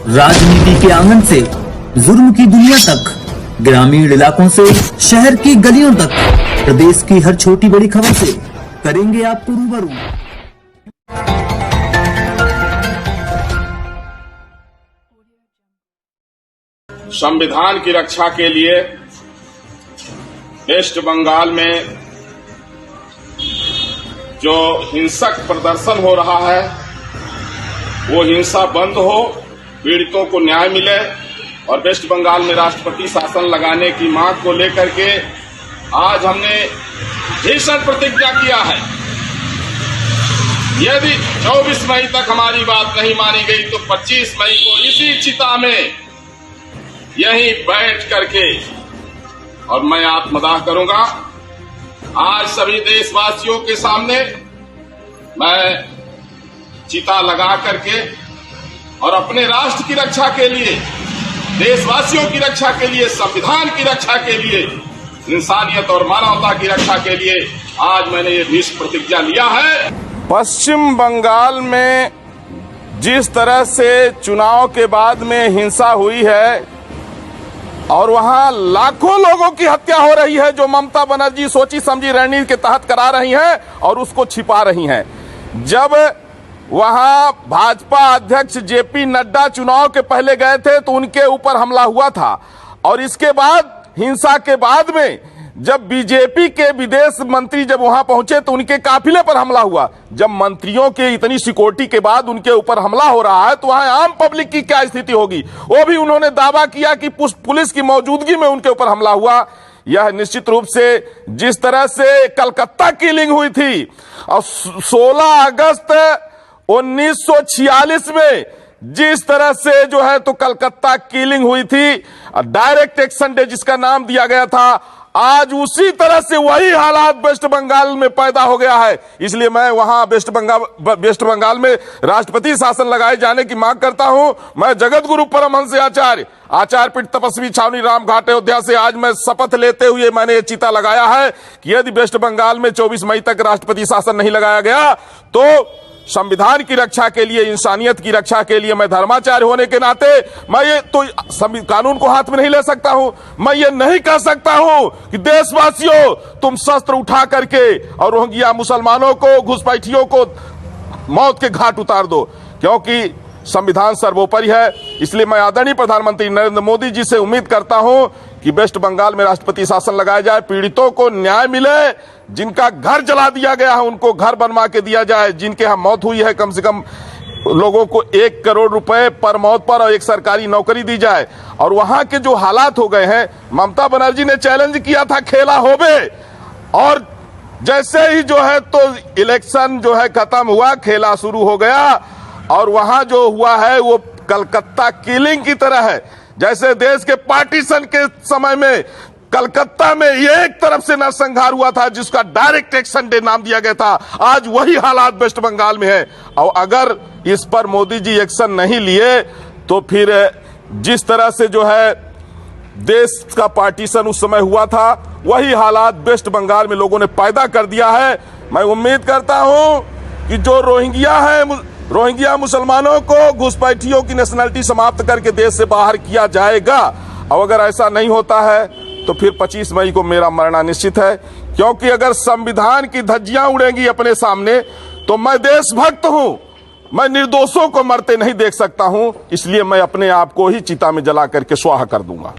राजनीति के आंगन से जुर्म की दुनिया तक, ग्रामीण इलाकों से शहर की गलियों तक, प्रदेश की हर छोटी बड़ी खबर से करेंगे आपको रूबरू। संविधान की रक्षा के लिए वेस्ट बंगाल में जो हिंसक प्रदर्शन हो रहा है वो हिंसा बंद हो, पीड़ितों को न्याय मिले और वेस्ट बंगाल में राष्ट्रपति शासन लगाने की मांग को लेकर के आज हमने भीषण प्रतिज्ञा किया है। यदि 24 मई तक हमारी बात नहीं मानी गई तो 25 मई को इसी चिता में यहीं बैठ करके और मैं आत्मदाह करूंगा। आज सभी देशवासियों के सामने मैं चिता लगा करके और अपने राष्ट्र की रक्षा के लिए, देशवासियों की रक्षा के लिए, संविधान की रक्षा के लिए, इंसानियत और मानवता की रक्षा के लिए आज मैंने ये भीष्म प्रतिज्ञा लिया है। पश्चिम बंगाल में जिस तरह से चुनाव के बाद में हिंसा हुई है और वहां लाखों लोगों की हत्या हो रही है जो ममता बनर्जी सोची समझी रणनीति के तहत करा रही हैं और उसको छिपा रही हैं। जब वहां भाजपा अध्यक्ष जेपी नड्डा चुनाव के पहले गए थे तो उनके ऊपर हमला हुआ था और इसके बाद हिंसा के बाद में जब बीजेपी के विदेश मंत्री जब वहां पहुंचे तो उनके काफिले पर हमला हुआ। जब मंत्रियों के इतनी सिक्योरिटी के बाद उनके ऊपर हमला हो रहा है तो वहां आम पब्लिक की क्या स्थिति होगी। वो भी उन्होंने दावा किया कि पुलिस की मौजूदगी में उनके ऊपर हमला हुआ। यह निश्चित रूप से जिस तरह से कलकत्ता किलिंग हुई थी और 16 अगस्त 1946 में जिस तरह से जो है तो कलकत्ता किलिंग हुई थी, डायरेक्ट एक्शन डे जिसका नाम दिया गया था, आज उसी तरह से वही हालात वेस्ट बंगाल में पैदा हो गया है। इसलिए मैं वहां वेस्ट बंगाल में राष्ट्रपति शासन लगाए जाने की मांग करता हूं। मैं जगत गुरु परमहंस आचार्य पीठ तपस्वी छावनी राम घाट अयोध्या से आज मैं शपथ लेते हुए मैंने ये चिता लगाया है कि यदि वेस्ट बंगाल में 24 मई तक राष्ट्रपति शासन नहीं लगाया गया तो संविधान की रक्षा के लिए, इंसानियत की रक्षा के लिए, मैं धर्माचार्य होने के नाते मैं ये तो कानून को हाथ में नहीं ले सकता हूं। मैं ये नहीं कह सकता हूं कि देशवासियों तुम शस्त्र उठा करके और रोहिंग्या मुसलमानों को, घुसपैठियों को मौत के घाट उतार दो, क्योंकि संविधान सर्वोपरि है। इसलिए मैं आदरणीय प्रधानमंत्री नरेंद्र मोदी जी से उम्मीद करता हूं कि वेस्ट बंगाल में राष्ट्रपति शासन लगाया जाए, पीड़ितों को न्याय मिले, जिनका घर जला दिया गया है उनको घर बनवा के दिया जाए, जिनके यहां मौत हुई है कम से कम लोगों को 1 करोड़ रुपए पर मौत पर और एक सरकारी नौकरी दी जाए। और वहां के जो हालात हो गए हैं, ममता बनर्जी ने चैलेंज किया था खेला होबे, और जैसे ही जो है तो इलेक्शन जो है खत्म हुआ, खेला शुरू हो गया और वहां जो हुआ है वो कलकत्ता किलिंग की तरह है। जैसे देश के पार्टीशन के समय में कलकत्ता में एक तरफ से नरसंहार हुआ था जिसका डायरेक्ट एक्शन डे नाम दिया गया था, आज वही हालात वेस्ट बंगाल में है। और अगर इस पर मोदी जी एक्शन नहीं लिए तो फिर जिस तरह से जो है देश का पार्टीशन उस समय हुआ था वही हालात वेस्ट बंगाल में लोगों ने पैदा कर दिया है। मैं उम्मीद करता हूं कि जो रोहिंग्या मुसलमानों को, घुसपैठियों की नेशनलिटी समाप्त करके देश से बाहर किया जाएगा। और अगर ऐसा नहीं होता है तो फिर 25 मई को मेरा मरना निश्चित है, क्योंकि अगर संविधान की धज्जियां उड़ेंगी अपने सामने तो मैं देशभक्त हूं, मैं निर्दोषों को मरते नहीं देख सकता हूं। इसलिए मैं अपने आप को ही चिता में जला करके स्वाहा कर दूंगा।